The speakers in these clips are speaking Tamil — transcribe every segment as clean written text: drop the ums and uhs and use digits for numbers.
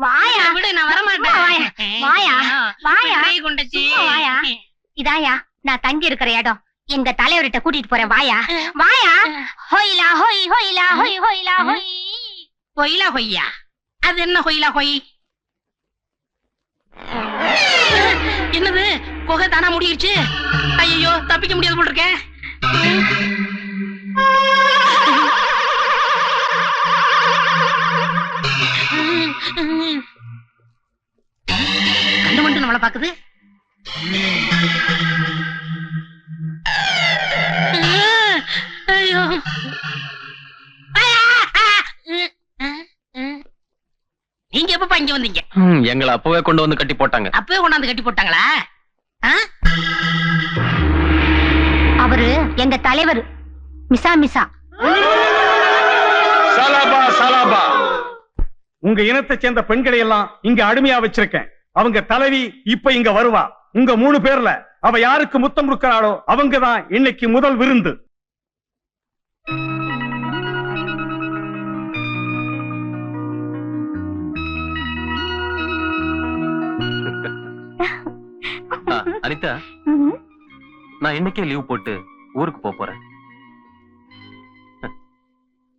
வாயா விடு, நான் வரமாட்டேன். வாயா வாயா குண்டச்சி வாயா. இதாயா நான் தங்கி இருக்கிற இடம். எங்க தலைவர்கிட்ட கூட்டிட்டு போறேன். வாயா வாயா. ஹொய்லா ஹொய் ஹொய்லா ஹொய் ஹொய்லா ஹொய். ஹொய்லா ஹொய்யா? அது என்ன ஹொய்லா ஹொய்? என்னது குகை தானா முடியிருச்சு? ஐயோ, தப்பிக்க முடியாது போல் இருக்கேன். கண்டு மட்டும் நம்மளை பாக்குது. ஐயோ, நீங்க எப்பப்பா இங்க வந்தீங்க? எங்களை அப்பவே கொண்டு வந்து கட்டி போட்டாங்க. அப்பவே கொண்டாந்து கட்டி போட்டாங்களா? அவரு எங்க தலைவர். மிசா மிசா. சலாபா சலாபா. உங்க இனத்தை சேர்ந்த பெண்களை எல்லாம் இங்க அடிமையா வச்சிருக்கேன். அவங்க தலைவி இப்ப இங்க வருவா. உங்க 3 பேர்ல அவ யாருக்கு முத்தம் கொடுக்கிறாளோ அவங்கதான் இன்னைக்கு முதல் விருந்து. அனிதா, நான் இன்னைக்கே லீவ் போட்டு ஊருக்கு போறேன்.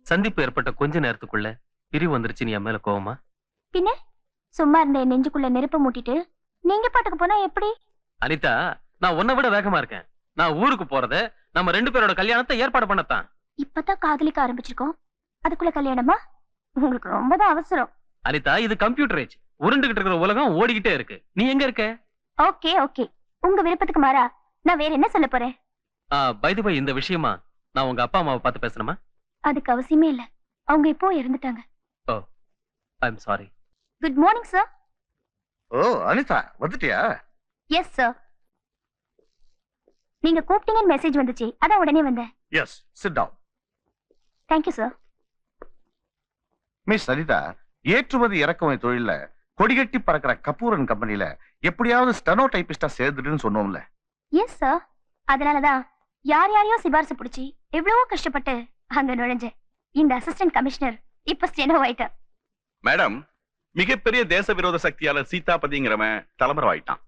சந்திப்பு ஏற்பட்ட கொஞ்ச நேரத்துக்குள்ள பிரிவு வந்துருச்சு. நீ என் மேல கோவமா? பின்ன சும்மா இருந்த நெஞ்சுக்குள்ள நெருப்ப மூட்டிட்டு நீங்க பாட்டுக்கு போனா எப்படி? அனிதா, நான் உன்னை விட வேகமா இருக்கேன். நான் ஊருக்கு போறத நம்ம 2 பேரோட கல்யாணத்தை ஏற்பாடு பண்ணத்தான். இப்பதான் காதலிக்க ஆரம்பிச்சிருக்கோம், அதுக்குள்ள கல்யாணமா? உங்களுக்கு ரொம்பதான் அவசரம். அனிதா, இது கம்ப்யூட்டர் ஏஜ். உருண்டுகிட்டு இருக்கிற உலகம் ஓடிக்கிட்டே இருக்கு. நீ எங்க இருக்க? ஓகே ஓகே, உங்க விருப்பத்துக்கு மாறா நான் வேற என்ன சொல்ல போறேன்? பை தி பை, இந்த விஷயமா நான் உங்க அப்பா அம்மாவை பார்த்து பேசணுமா? அதுக்கு அவசியமே இல்ல, அவங்க இப்போ இறந்துட்டாங்க. ஓ, I am sorry. Good morning sir. ஓ அனிதா, வந்துட்டியா? எஸ் சார், நீங்க கூப்பிட்டீங்கன்னு மெசேஜ் வந்துச்சு, அதான் உடனே வந்தேன். Yes, sit down. Thank you sir. Miss Anita, ஏற்றுமதி இறக்குமதி தொழில கொடிகட்டி பறக்கிற கபூரன் கம்பெனில எப்படியாவது ஸ்டெனோ டைபிஸ்டா சேர்ந்துட்டுன்னு சொன்னோம்ல. எஸ் சார், அதனாலதான் யார் யாரையோ சிபாரிசு பிடிச்சி எவ்வளவோ கஷ்டப்பட்டு அங்க நுழைஞ்சேன். இந்த அசிஸ்டன்ட் கமிஷனர் இப்ப ஸ்டெனோ ஆயிட்டார். மேடம், மிகப்பெரிய தேச விரோத சக்தியாளர் சீதாபதிங்கிறவன் தலைமறைவாயிட்டான்.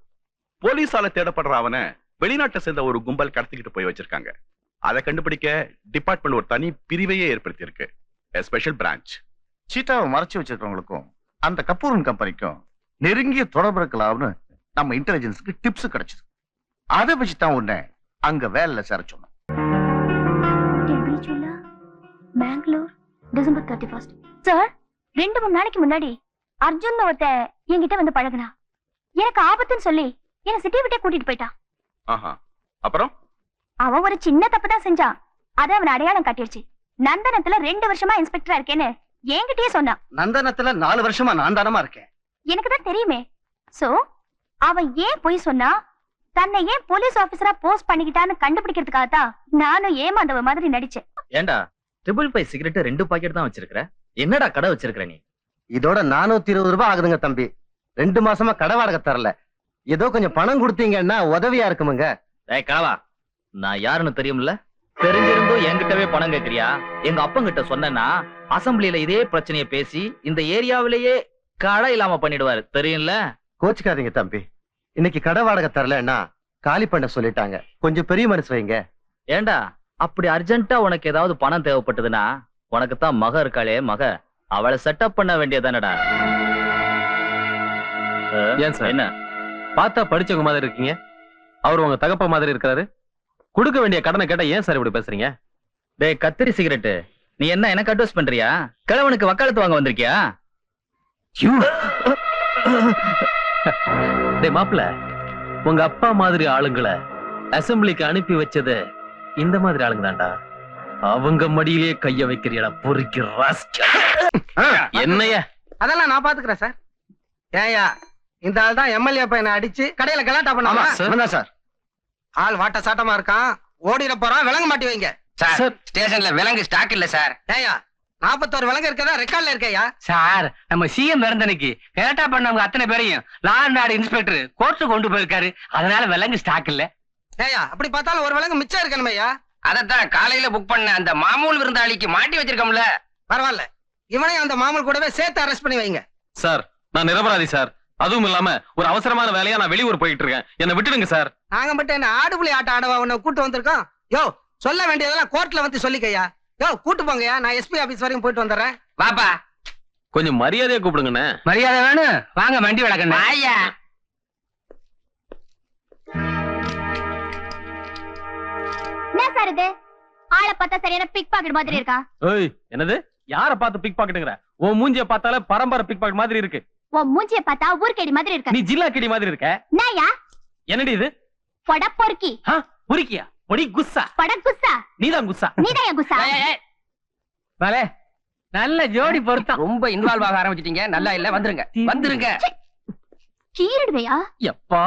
போலீஸால தேடப்படுற அவனை வெளிநாட்டை சேர்ந்த ஒரு கும்பல் கடத்திக்கிட்டு போய் வச்சிருக்காங்க. அதை கண்டுபிடிக்க டிபார்ட்மெண்ட் ஒரு தனி பிரிவையே ஏற்படுத்தி இருக்கு, ஸ்பெஷல் பிரான்ச். சீட்டாவை மறைச்சு வச்சிருக்கவங்களுக்கும் அந்த கபூரன் கம்பெனிக்கும் நெருங்கிய தொடர்பு இருக்கலாம்னு நம்ம இன்டெலிஜென்ஸ்க்கு டிப்ஸ் கிடைச்சது. அதை வச்சுதான் உன்னை அங்க வேலையில சேர சொன்னோம். பெங்களூர் டிசம்பர் 31. சார், 2-3 நாளைக்கு முன்னாடி அர்ஜுன் ஒருத்த என்கிட்ட வந்து பழகுனா. எனக்கு ஆபத்துன்னு சொல்லி என்ன சிட்டி விட்டே கூட்டிட்டு போயிட்டான். ஆஹா, அப்புறம் அவன் ஒரு சின்ன தப்பு தான் செஞ்சான், அதை அவன் அடையாளம் காட்டிடுச்சு. நந்தனத்துல 2 வருஷமா இன்ஸ்பெக்டரா இருக்கேன்னு என்கிட்டயே சொன்னான். நந்தனத்துல 4 வருஷமா நான் தானமா இருக்கேன். எனக்கு தான் தெரியுமே. சோ அவன் ஏன் பொய் சொன்னா, தன்னை ஏன் போலீஸ் ஆபீசரா போஸ்ட் பண்ணிக்கிட்டான்னு கண்டுபிடிக்கிறதுக்காக தான் நானும் ஏமாந்தவ மாதிரி நடிச்சேன். ஏண்டா 555 சிகரெட் 2 பாக்கெட் தான் வச்சிருக்கிற? என்னடா கடை வச்சிருக்கிற நீ? இதோட 420 ரூபாய் ஆகுதுங்க தம்பி. 2 மாசமா கடை வாடகை தரல. ஏதோ கொஞ்சம் பணம் கொடுத்தீங்கன்னா உதவியா இருக்குமுங்க. ஏய் கனவா, நான் யாருன்னு தெரியும்ல? தெரிஞ்சிருந்தும் என்கிட்டவே பணம் கேட்கறியா? எங்க அப்பங்கிட்ட சொன்னா அசம்பிளில இதே பிரச்சனையை பேசி இந்த ஏரியாவிலேயே கடை இல்லாம பண்ணிடுவாரு, தெரியும்ல? கோச்சுக்காதீங்க தம்பி, இன்னைக்கு கடை வாடகை தரலன்னா காலி பண்ண சொல்லிட்டாங்க. கொஞ்சம் பெரிய மனசு வைங்க. ஏண்டா அப்படி அர்ஜென்ட்டா உனக்கு ஏதாவது பணம் தேவைப்பட்டதுன்னா, உனக்கு தான் மக இருக்காளே மக, அவளை செட்டப் பண்ண வேண்டியதானடா. ஏன் சார் என்ன பார்த்தா படிச்சவங்க மாதிரி இருக்கீங்க? அவர் உங்க தகப்ப மாதிரி இருக்காரு. கொடுக்க வேண்டிய கடனை கேட்டா ஏன் சார் இப்படி பேசுறீங்க? டேய் கத்திரி சிகரெட், நீ என்ன எனக்கு அட்வைஸ் பண்றியா? கிழவனுக்கு வக்காலத்து வாங்க வந்திருக்கியா? டேய் மாப்பிள்ள, உங்க அப்பா மாதிரி ஆளுங்களை அசம்பிளிக்கு அனுப்பி வச்சது இந்த மாதிரி ஆளுங்க தான்டா. அவங்க மடியிலேயே கைய வைக்கிறியடா பொறுக்கி ராஸ்கல். என்னையா? அதெல்லாம் நான் பாத்துக்கிறேன் சார். ஏயா, இந்த ஆள் தான் எம்எல்ஏ பையனை அடிச்சு கடையில கலாட்டா பண்ணாமா சார்? ஆள் வாட்ட சாட்டமா இருக்கான், ஓடிட போறான். விலங்கு மாட்டி வைங்க சார். ஸ்டேஷன்ல விலங்கு ஸ்டாக் இல்ல சார். ஏயா, 41 விலங்கு இருக்கதா ரெக்கார்ட்ல இருக்கையா சார்? நம்ம சிஎம் இறந்தனைக்கு கலாட்டா பண்ணவங்க அத்தனை பேரையும் law and order inspector court கொண்டு போயிருக்காரு. அதனால விலங்கு ஸ்டாக் இல்ல. ஏயா, அப்படி பார்த்தாலும் ஒரு விலங்கு மிச்சம் இருக்கணுமையா? அதத்தான் காலையில புக் பண்ண அந்த மாமூல் விருந்தாளிக்கு மாட்டி வச்சிருக்கோம்ல. பரவாயில்ல, இவனையும் அந்த மாமல் கூடவே சேர்த்து அரெஸ்ட் பண்ணி வைங்க. சார் நான் நிரபராதி சார். அதுவும் இல்லாம ஒரு அவசரமான வேலையா நான் வெளியூர் போயிட்டு இருக்கேன். என்ன விட்டுடுங்க சார். நாங்க மட்டும் என்ன ஆடுபுலி ஆட்ட ஆடவா உன்னை கூட்டு வந்திருக்கோம்? யோ சொல்ல வேண்டியதெல்லாம் கோர்ட்ல வந்து சொல்லிக்கையா. யோ கூட்டு போங்கயா, நான் எஸ்பி ஆபீஸ் வரைக்கும் போயிட்டு வந்துடுறேன். பாப்பா கொஞ்சம் மரியாதையா கூப்பிடுங்கண்ணே. மரியாதை வேணும். வாங்க வண்டி வளர்க்கணும். ஐயா என்ன சார் இது? ஆளை பார்த்தா சரியான பிக் பாக்கெட் மாதிரி இருக்கா? ஏய் என்னது? யார பார்த்து பிக் பாக்கெட்டுங்கற? உன் மூஞ்சிய பார்த்தாலே பரம்பரை பிக் பாக்கெட் மாதிரி இருக்கு. உன் மூஞ்சிய பார்த்தா ஊர்க்கேடி மாதிரி இருக்க. நீ ஜில்லா கேடி மாதிரி இருக்க. நாயா? என்னடி இது? பட பொறுக்கி. பொறுக்கியா? பொடி குஸ்ஸா. பட குஸ்ஸா. நீதான் குஸ்ஸா. நீதான் குஸ்ஸா. பலே நல்ல ஜோடி பொருத்தம். ரொம்ப இன்வால்வ் ஆக ஆரம்பிச்சிட்டீங்க. நல்லா இல்ல, வந்துருங்க வந்துருங்க. சீரடுவையா? எப்பா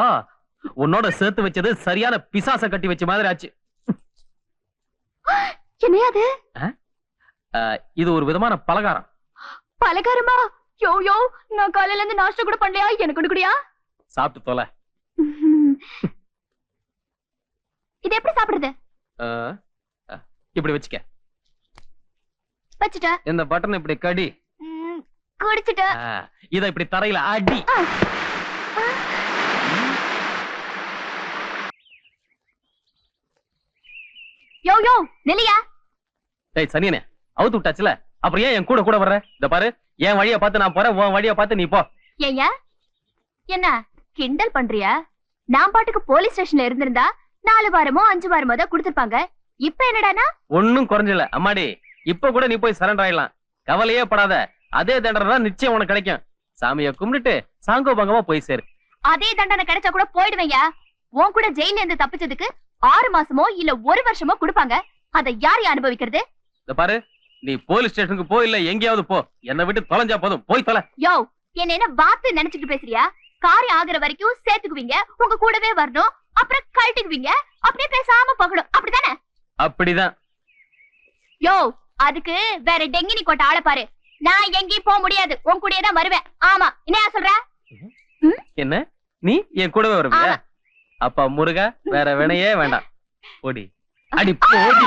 உன்னோட சேர்த்து வச்சது சரியான பிசாச கட்டி வச்ச மாதிரி ஆச்சு. என்னையாது? இது ஒரு விதமான பலகாரம். பலகாரமா? யோ யோ, நான் காலையில இருந்து நாஷ்டா கூட பண்ணலையா? எனக்கு கொடுக்குறியா? சாப்பிட்டு தொலை. இது எப்படி சாப்பிடுறது? இப்படி வச்சுக்க. வச்சுட்ட. இந்த பட்டன் இப்படி கடி. குடிச்சிட்ட. இத இப்படி தரையில அடி. யோ யோ நெலியா. டேய் சனியனே, அவுத்து விட்டாச்சுல, அப்புறம் ஏன் என் கூட கூட வர்ற? இந்த பாரு, என் வழியை பார்த்து நான் போறேன், உன் வழியை பார்த்து நீ போ. ஏய்யா என்ன கிண்டல் பண்றியா? நான் பாட்டுக்கு போலீஸ் ஸ்டேஷன்ல இருந்திருந்தா 4 வாரமோ 5 வாரமோ தான் கொடுத்திருப்பாங்க. இப்ப என்னடானா? ஒன்னும் குறைஞ்சல அம்மாடி. இப்ப கூட நீ போய் சரண்டர் ஆயிடலாம். கவலையே படாத. அதே தண்டனை தான் நிச்சயம் உனக்கு கிடைக்கும். சாமியை கும்பிட்டுட்டு சாங்கோபங்கமா போய் சேரு. அதே தண்டனை கிடைச்சா கூட போயிடுவையா. உன் கூட ஜெயில இருந்து தப்பிச்சதுக்கு 6 மாசமோ இல்ல 1 வருஷமோ கொடுப்பாங்க. அதை யார் அனுபவிக்கிறது? இந்த பாரு, நீ போலீஸ் ஸ்டேஷனுக்கு போ, இல்ல எங்கேயாவது போ. என்னை விட்டு தொலைஞ்சா போதும். போய் தொலை. யோ என்ன வாத்து நினைச்சிட்டு பேசுறியா? காரியம் ஆகுற வரைக்கும் சேர்த்துக்குவீங்க, உங்க கூடவே வரணும், அப்புறம் கழட்டுக்குவீங்க, அப்படியே பேசாம போகணும். அப்படிதானே? அப்படிதான். யோ அதுக்கு வேற டெங்கினி கோட்டை ஆள பாரு. நான் எங்கேயும் போக முடியாது, உன் கூடயே தான் வருவேன். ஆமா, என்ன சொல்ற? என்ன நீ என் கூடவே வருவியா? அப்பா முருகா, வேற வினையே வேண்டாம். போடி அடி போடி.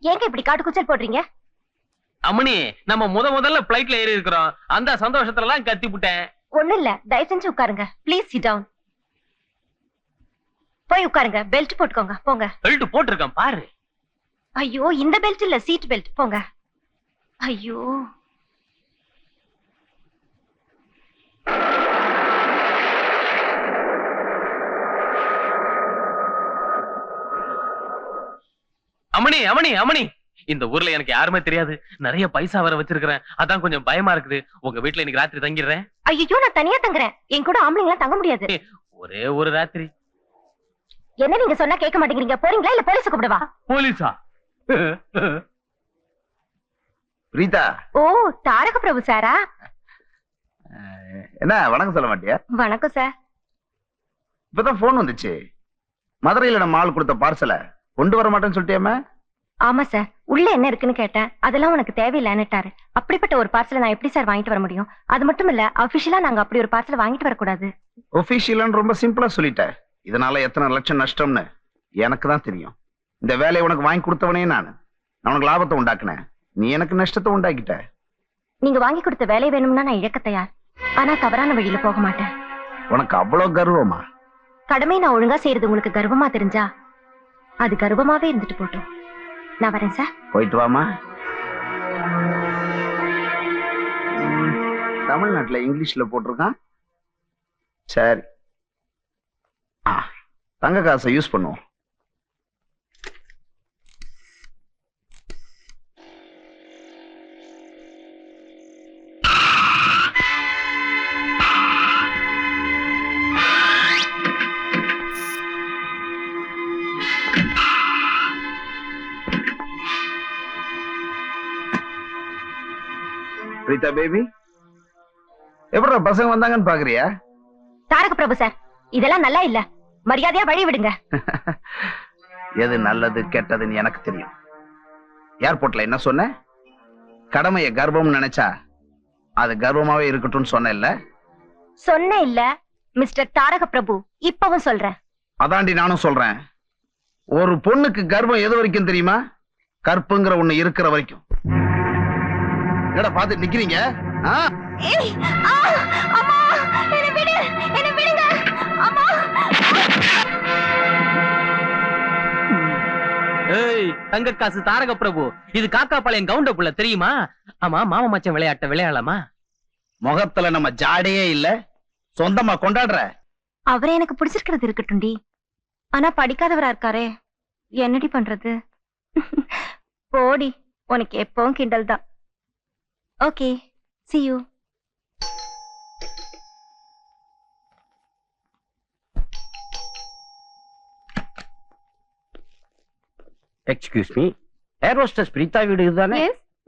ஏங்க இப்படி காட்டு குச்சல் போடுறீங்க? அம்மணி, நம்ம முதல்ல பிளைட்ல ஏறி இருக்கிறோம். அந்த சந்தோஷத்துல எல்லாம் கத்தி விட்டேன். ஒண்ணு இல்ல, தயவு செஞ்சு உட்காருங்க. Please sit down. போய் உட்காருங்க. பெல்ட் போட்டுக்கோங்க. போங்க. பெல்ட் போட்டிருக்கேன் பாரு. ஐயோ இந்த பெல்ட் இல்ல, சீட் பெல்ட். போங்க. ஐயோ அம்மணி அம்மணி அம்மணி, இந்த ஊர்ல எனக்கு யாருமே தெரியாது. நிறைய பைசா வர வச்சிருக்கிறேன். அதான் கொஞ்சம் பயமா இருக்குது. உங்க வீட்டுல இன்னைக்கு ராத்திரி தங்கிடுறேன். ஐயோ நான் தனியா தங்குறேன். என் கூட ஆம்பளைங்களாம் தங்க முடியாது. ஒரே ஒரு ராத்திரி. என்ன நீங்க சொன்னா கேட்க மாட்டேங்கிறீங்க? போறீங்களா இல்ல போலீஸ் கூப்பிடவா? போலீஸா? பிரீதா. ஓ தாரக பிரபு சாரா? என்ன வணக்கம் சொல்ல மாட்டியா? வணக்கம் சார். இப்பதான் போன் வந்துச்சு. மதுரையில நம்ம ஆள் கொடுத்த பார்சல கொண்டு வர மாட்டேன்னு சொல்லிட்டியாம? ஆமா சார், உள்ள என்ன இருக்குன்னு கேட்டேன். அதெல்லாம் உனக்கு தேவையில்லைன்னுட்டாரு. அப்படிப்பட்ட ஒரு பார்சலை நான் எப்படி சார் வாங்கிட்டு வர முடியும்? அது மட்டும் இல்ல, அபிஷியலா நாங்க அப்படி ஒரு பார்சல் வாங்கிட்டு வரக்கூடாது. ஒபிஷியல்னு ரொம்ப சிம்பிளா சொல்லிட்டேன். இதனால எத்தனை லட்சம் நஷ்டம்னு எனக்கு தான் தெரியும். இந்த வேலையை உனக்கு வாங்கி கொடுத்தவனே நான் உனக்கு லாபத்தை உண்டாக்குனேன். நீ எனக்கு நஷ்டத்தை உண்டாக்கிட்ட. நீங்க வாங்கி கொடுத்த வேலை வேணும்னா நான் இழக்க தயார். ஆனா தவறான வழியில போக மாட்டேன். உனக்கு அவ்வளவு கர்வமா? கடமை நான் ஒழுங்கா செய்யறது உங்களுக்கு கர்வமா தெரிஞ்சா அது கர்வமாவே இருந்துட்டு போட்டோம். நான் வரேன் சார். போயிட்டு வாமா. தமிழ்நாட்டுல இங்கிலீஷ்ல போட்டிருக்கான். சரி, தங்க காசை யூஸ் பண்ணுவோம். பிரீதா பேபி, எப்படா பசங்க வந்தாங்கன்னு பாக்குறியா? தாரக பிரபு சார், இதெல்லாம் நல்லா இல்ல. மரியாதையா வழி விடுங்க. எது நல்லது கெட்டதுன்னு எனக்கு தெரியும். ஏர்போர்ட்ல என்ன சொன்ன? கடமையை கர்வம் நினைச்சா அது கர்வமாவே இருக்கட்டும்னு சொன்ன இல்ல? சொன்ன இல்ல மிஸ்டர் தாரக பிரபு, இப்பவும் சொல்றேன். அதாண்டி நானும் சொல்றேன். ஒரு பொண்ணுக்கு கர்வம் எது வரைக்கும் தெரியுமா? கற்புங்கிற ஒண்ணு இருக்கிற வரைக்கும். என்னடா பார்த்து நிக்கிறீங்க? ஏய் தங்க காசு தாரக பிரபு, இது காக்கா பாளையம் கவுண்ட புள்ள தெரியுமா? ஆமா, மாமா மச்சான் விளையாட்ட விளையாடலாமா? முகத்துல நம்ம ஜாடையே இல்ல, சொந்தமா கொண்டாடுற. அவரே எனக்கு பிடிச்சிருக்கிறது இருக்கட்டும்டி, ஆனா படிக்காதவரா இருக்காரே, என்னடி பண்றது? போடி, உனக்கு எப்பவும் கிண்டல் தான். Okay, see you. Excuse me, air hostess Preetha வீடு இதுதானே?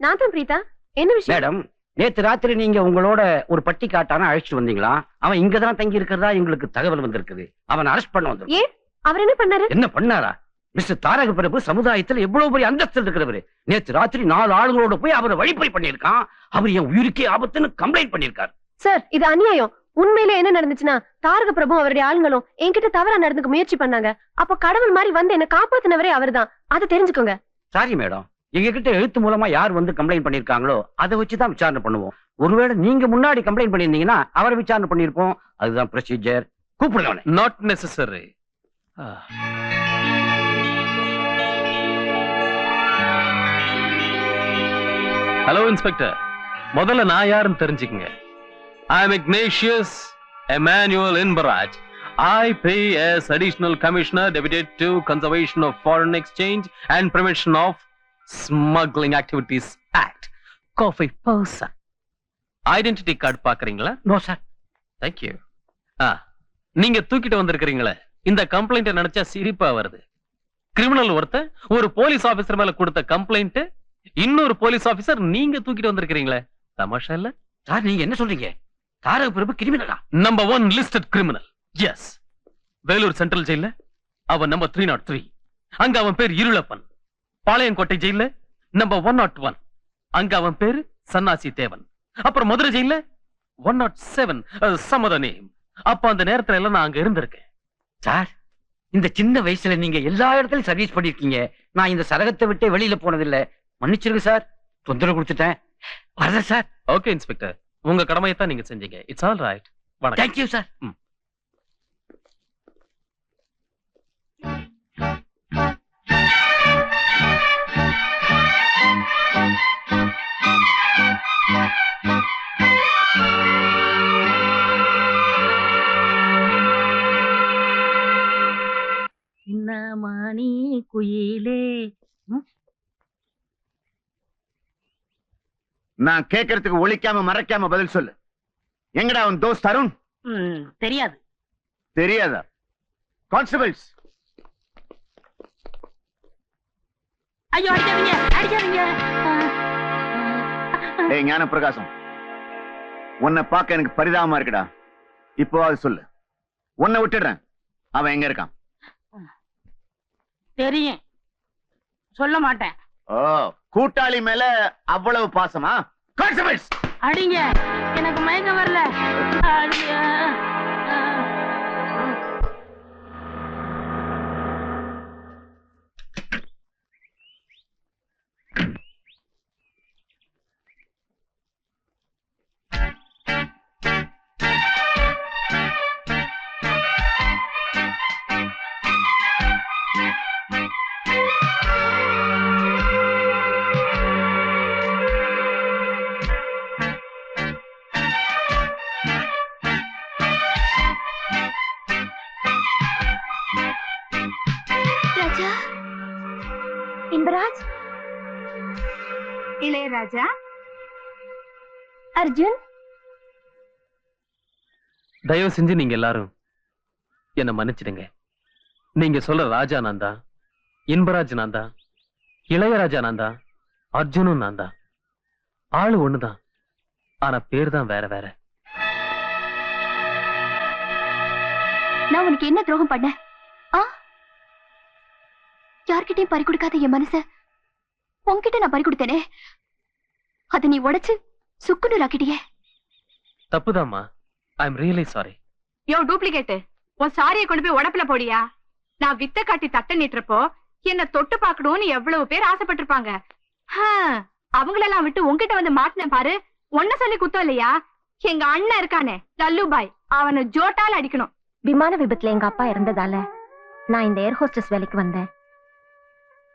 நான் தான் பிரீதா. என்ன விஷயம்? மேடம், நேத்து ராத்திரி நீங்க உங்களோட ஒரு பட்டி காட்டான அழைச்சிட்டு வந்தீங்களா? அவன் இங்கதான் தங்கி இருக்கிறதா எங்களுக்கு தகவல் வந்திருக்குது. அவன் அரெஸ்ட் பண்ண வந்து. ஏன்? அவர் என்ன பண்ணாரு? என்ன பண்ணாரா? மிஸ்டர் தாரக பிரபு சமுதாயத்தில் எவ்வளவு பெரிய அந்தஸ்து இருக்கிறவரு. நேத்து ராத்திரி 4 ஆளுங்களோட போய் அவரை வழிப்பறி பண்ணிருக்கான். அவர் என் உயிருக்கே ஆபத்துன்னு கம்ப்ளைண்ட் பண்ணிருக்காரு. சார், இது அநியாயம். உண்மையில என்ன நடந்துச்சுன்னா, தாரக பிரபு அவருடைய ஆளுங்களும் என்கிட்ட தவறா நடந்துக்க முயற்சி பண்ணாங்க. அப்ப கடவுள் மாதிரி வந்து என்ன காப்பாத்தினவரே அவர்தான். அதை தெரிஞ்சுக்கோங்க. சாரி மேடம், எங்க கிட்ட எழுத்து மூலமா யார் வந்து கம்ப்ளைண்ட் பண்ணிருக்காங்களோ அதை வச்சுதான் விசாரணை பண்ணுவோம். ஒருவேளை நீங்க முன்னாடி கம்ப்ளைண்ட் பண்ணிருந்தீங்கன்னா அவரை விசாரணை பண்ணிருப்போம். அதுதான் ப்ரொசீஜர். கூப்பிடுங்க. Not necessary. ஹலோ இன்ஸ்பெக்டர், முதல்ல நான் யாருன்னு தெரிஞ்சுக்கங்க. I am Ignatius Emmanuel Inbaraj. I pay as Additional Commissioner dedicated to Conservation of Foreign Exchange and Prevention of Smuggling Activities Act. Coffee person. Identity card பாக்குறீங்களா? No sir. Thank you. நீங்க தூக்கிட்டு வந்திருக்கிறீங்களே, இந்த கம்ப்ளைண்ட் நினைச்சா சிரிப்பா வருது. கிரிமினல் ஒருத்தன் ஒரு போலீஸ் ஆபீசர் மேல கொடுத்த கம்ப்ளைண்ட் இன்னொரு போலீஸ் ஆபீசர் நீங்க தூக்கிட்டு வந்திருக்கிறீங்களே, தமாஷா இல்ல? சார், நீங்க என்ன சொல்றீங்க? தாரக பிரபு கிரிமினலா? Number 1 listed criminal. Yes. Vellore central ஜெயில அவன் நம்பர் 303. அங்க அவன் பேர் இருளப்பன். பாளையங்கோட்டை ஜெயில நம்பர் 101. அங்க அவன் பேரு சன்னாசி தேவன். அப்புறம் மதுரை ஜெயில 107 சமத நேம். அப்ப அந்த நேரத்துல எல்லாம் நான் அங்க இருந்திருக்கேன். சார், இந்த சின்ன வயசுல நீங்க எல்லா இடத்துலயும் சர்வீஸ் பண்ணிருக்கீங்க. நான் இந்த சரகத்தை விட்டு வெளியில போனதில்லை. மன்னிச்சிருங்க சார், தொந்தரவு கொடுத்துட்டேன். வரல சார். ஓகே இன்ஸ்பெக்டர், உங்க கடமையை தான் நீங்க செஞ்சீங்க. It's all right. வணக்கம். Thank you sir. சின்னமணி குயிலே. நான் கேட்கறதுக்கு ஒழிக்காம மறைக்காம பதில் சொல்லு. எங்கடா அவன் தோஸ்த் அருண்? தெரியாது. தெரியாதா? கான்ஸ்டபிள்ஸ். ஐயோ, அடிக்காதீங்க அடிக்காதீங்க. ஏய் ஞான பிரகாசம், உன்னை பார்க்க எனக்கு பரிதாபமா இருக்குடா. இப்போ அது சொல்லு. உன்னை விட்டுடுறேன். அவன் எங்க இருக்கான்? தெரியும், சொல்ல மாட்டேன். ஓ, கூட்டாளி மேல அவ்வளவு பாசமா? கான்ஸ்டபிள்ஸ் அடிங்க, எனக்கு மயக்கம் வரல. அடிங்க. இன்பராஜ், இளையராஜா, அர்ஜுன், தயவு செஞ்சு நீங்க எல்லாரும் என்ன மன்னிச்சிடுங்க. நீங்க சொல்ற ராஜா நான் தான், இன்பராஜ் நான் தான், இளையராஜா நான் தான், அர்ஜுனும் நான் தான். ஆளு ஒண்ணுதான், ஆனா பேர் தான் வேற வேற. நான் உனக்கு என்ன துரோகம் பண்ண? யார்கிட்டயும் பறி கொடுக்காத என் மனச உன்கிட்ட நான் பறி கொடுத்தேனே, அதை நீ உடைச்சு சுக்குநூறு ஆக்கிட்டியே. தப்புதாம்மா. I am really sorry. Yo duplicate, உன் சாரியை கொண்டு போய் உடப்புல போடியா. நான் வித்த காட்டி தட்ட நீட்டுறப்போ என்ன தொட்டு பாக்கணும்னு எவ்வளவு பேர் ஆசைப்பட்டிருப்பாங்க. அவங்களெல்லாம் விட்டு உன்கிட்ட வந்து மாட்டினேன் பாரு. ஒன்ன சொல்லி குத்தம் இல்லையா? எங்க அண்ணன் இருக்கானே லல்லுபாய், அவனை ஜோட்டால அடிக்கணும். விமான விபத்துல எங்க அப்பா இறந்ததால நான் இந்த ஏர் ஹோஸ்டஸ் வேலைக்கு வந்தேன்.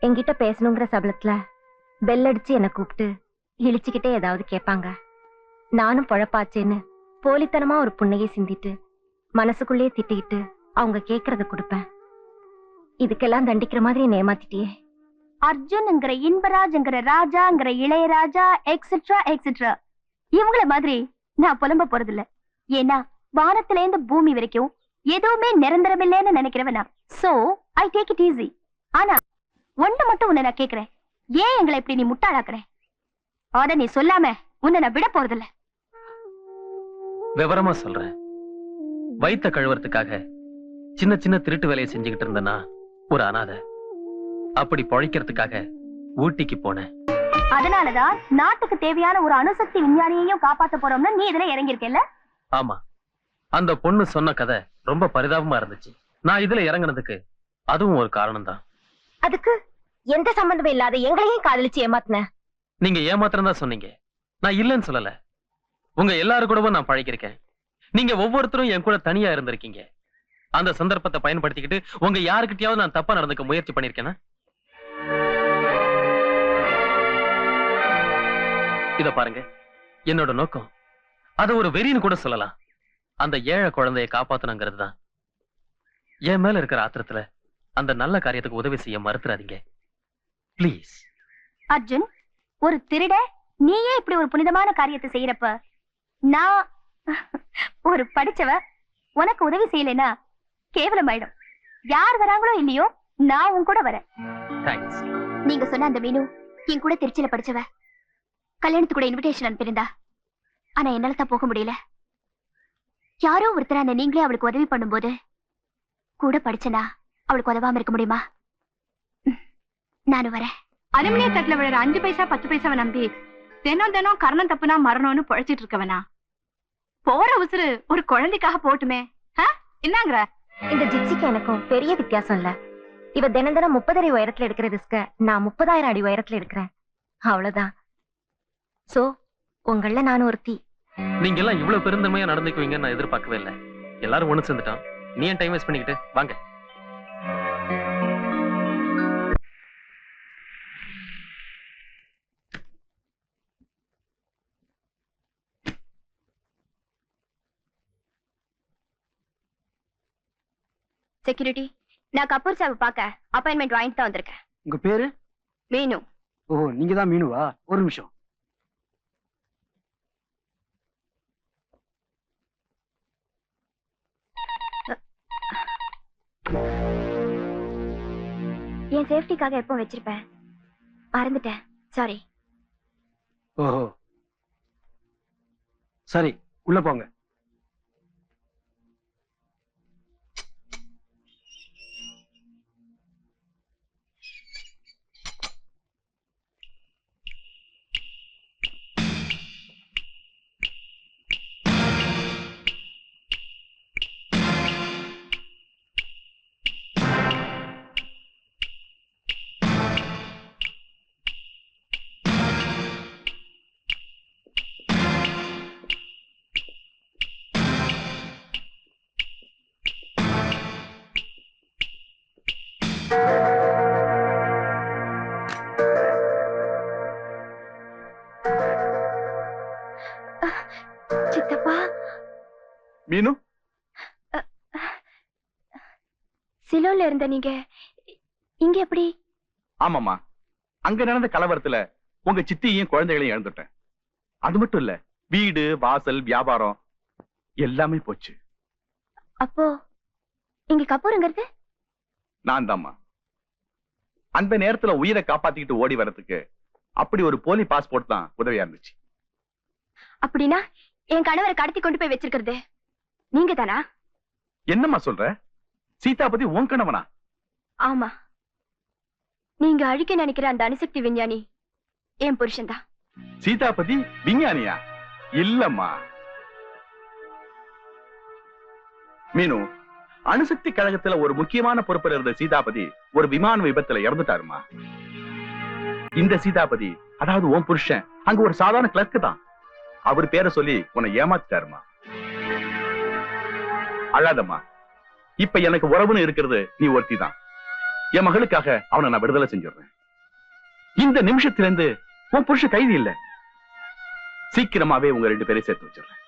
என்கிட்ட பேசணுங்கிற சபலத்துல பெல் அடிச்சு என்ன கூப்பிட்டு இழிச்சுக்கிட்டே ஏதாவது கேட்பாங்க. நானும் பொழப்பாச்சேன்னு போலித்தனமா ஒரு புண்ணையை சிந்திட்டு மனசுக்குள்ளேயே திட்டிக்கிட்டு அவங்க கேக்குறத கொடுப்பேன். இதுக்கெல்லாம் தண்டிக்கிற மாதிரி என்ன ஏமாத்திட்டியே. அர்ஜுன்ங்கிற இன்பராஜ்ங்கிற ராஜாங்கிற இளையராஜா எக்ஸெட்ரா எக்ஸெட்ரா இவங்கள மாதிரி நான் புலம்ப போறதில்ல. ஏன்னா வானத்துல இருந்து பூமி வரைக்கும் எதுவுமே நிரந்தரம் இல்லைன்னு நினைக்கிறவனா. So I take it easy. ஆனா ஒண்ணு மட்டும் உன்னை நான் கேக்குறேன், ஏன் எங்களை இப்படி நீ முட்டாளாக்குற? அத நீ சொல்லாம உன்னை நான் விட போறதில்ல. விவரமா சொல்றேன். வயித்த கழுவுறதுக்காக சின்ன சின்ன திருட்டு வேலையை செஞ்சுக்கிட்டு இருந்தனா ஒரு அனாதை. அப்படி பொழைக்கிறதுக்காக ஊட்டிக்கு போனேன். அதனாலதான் நாட்டுக்கு தேவையான ஒரு அணுசக்தி விஞ்ஞானியையும் காப்பாத்த போறோம்னு நீ இதுல இறங்கிருக்கல. ஆமா, அந்த பொண்ணு சொன்ன கதை ரொம்ப பரிதாபமா இருந்துச்சு. நான் இதுல இறங்குனதுக்கு அதுவும் ஒரு காரணம் தான். அதுக்கு எந்த சம்பந்தமும் இல்லாத எங்களையும் காதலிச்சு ஏமாத்தின. நீங்க ஏமாத்திரம் தான் சொன்னீங்க, நான் இல்லைன்னு சொல்லல. உங்க எல்லாரு கூடவும் நான் பழகிருக்கேன். நீங்க ஒவ்வொருத்தரும் என் கூட தனியா இருந்திருக்கீங்க. அந்த சந்தர்ப்பத்தை பயன்படுத்திக்கிட்டு உங்க யாருக்கிட்டயாவது நான் தப்பா நடந்துக்க முயற்சி பண்ணிருக்கேனா? இத பாருங்க, என்னோட நோக்கம் அத ஒரு வெறின்னு கூட சொல்லலாம். அந்த ஏழை குழந்தையை காப்பாத்தணுங்கிறது தான். என் மேல இருக்கிற ஆத்திரத்துல அந்த நல்ல காரியத்துக்கு உதவி செய்ய மறுத்துறாதீங்க பிளீஸ். அர்ஜுன், ஒரு திருட நீயே இப்படி ஒரு புனிதமான காரியத்தை செய்யறப்ப நான் ஒரு படிச்சவ உனக்கு உதவி செய்யலைன்னா கேவலமாயிடும். யார் வராங்களோ இல்லையோ நான் உன் கூட வரேன். தேங்க்ஸ். நீங்க சொன்ன அந்த மீனு என் கூட திருச்சியில படிச்சவ. கல்யாணத்துக்கு கூட இன்விடேஷன் அனுப்பியிருந்தா. ஆனா என்னால தான் போக முடியல. யாரோ ஒருத்தரான நீங்களே அவளுக்கு உதவி பண்ணும்போது கூட படிச்சனா அவளுக்கு உதவாம இருக்க முடியுமா? நானும் வரேன். அலுமினிய தட்டுல விழுற 5 பைசா 10 பைசாவை நம்பி தினம் தினம் கரணம் தப்புனா மரணம்னு பழைச்சிட்டு இருக்கவனா? போற உசுறு ஒரு குழந்தைக்காக போட்டுமே. என்னங்கிற? இந்த ஜிப்சிக்கு எனக்கும் பெரிய வித்தியாசம் இல்ல. இவ தினம் தினம் 30 அடி உயரத்துல எடுக்கிற ரிஸ்க நான் 30,000 அடி உயரத்துல எடுக்கிறேன். அவ்வளவுதான். சோ உங்கள நானும் ஒருத்தி. நீங்க எல்லாம் இவ்வளவு பெருந்தன்மையா நடந்துக்குவீங்கன்னு நான் எதிர்பார்க்கவே இல்லை. எல்லாரும் ஒண்ணு சேர்ந்துட்டோம். நீ ஏன் டைம் வேஸ்ட் பண்ணிக்கிட்டு வாங்க. செக்யூரிட்டி, நான் கபூர் சாவை பார்க்க அப்பாயின்மெண்ட் வாங்கிட்டு தான் வந்திருக்கேன். உங்க பேரு? மீனு. ஓ, நீங்க தான் மீனுவா? ஒரு நிமிஷம். என் சேஃப்டிக்காக எப்போ வச்சிருப்பேன், மறந்துட்டேன். சாரி. ஓஹோ, சரி, உள்ள போங்க. சித்தப்பா. மீனு, சிலோன்ல இருந்த நீங்க இங்க எப்படி? ஆமாமா, அங்க நடந்த கலவரத்துல உங்க சித்தியையும் குழந்தைகளையும் இழந்துட்டேன். அது மட்டும் இல்ல, வீடு வாசல் வியாபாரம் எல்லாமே போச்சு. அப்போ இங்க கபூருங்கிறது? நான் தாம்மா. அந்த நேரத்துல உயிரை காப்பாத்திக்கிட்டு ஓடி வர்றதுக்கு அப்படி ஒரு போலி பாஸ்போர்ட் தான் உதவியா இருந்துச்சு. அப்படின்னா என் கணவரை கடத்தி கொண்டு போய் வச்சிருக்கிறது நீங்க தானா? என்னம்மா சொல்ற? சீதா பத்தி உன் கணவனா? ஆமா. நீங்க அழிக்க நினைக்கிற அந்த அணுசக்தி விஞ்ஞானி என் புருஷன்தான். சீதாபதி விஞ்ஞானியா? இல்லம்மா மீனு, அணுசக்தி கழகத்துல ஒரு முக்கியமான பொறுப்பில் இருந்த சீதாபதி ஒரு விமான விபத்துல இறந்துட்டாருமா. இந்த சீதாபதி, அதாவது உன் புருஷன், அங்க ஒரு சாதாரண கிளர்க்கு தான். அவர் பேரை சொல்லி உன்னை ஏமாத்திட்டாருமா. அழாதம்மா, இப்ப எனக்கு உறவுன்னு இருக்கிறது நீ ஒருத்தி தான். என் மகளுக்காக அவனை நான் விடுதலை செஞ்சிடுறேன். இந்த நிமிஷத்திலிருந்து உன் புருஷன் கைதி இல்ல. சீக்கிரமாவே உங்க 2 பேரையும் சேர்த்து வச்சிடுறேன்.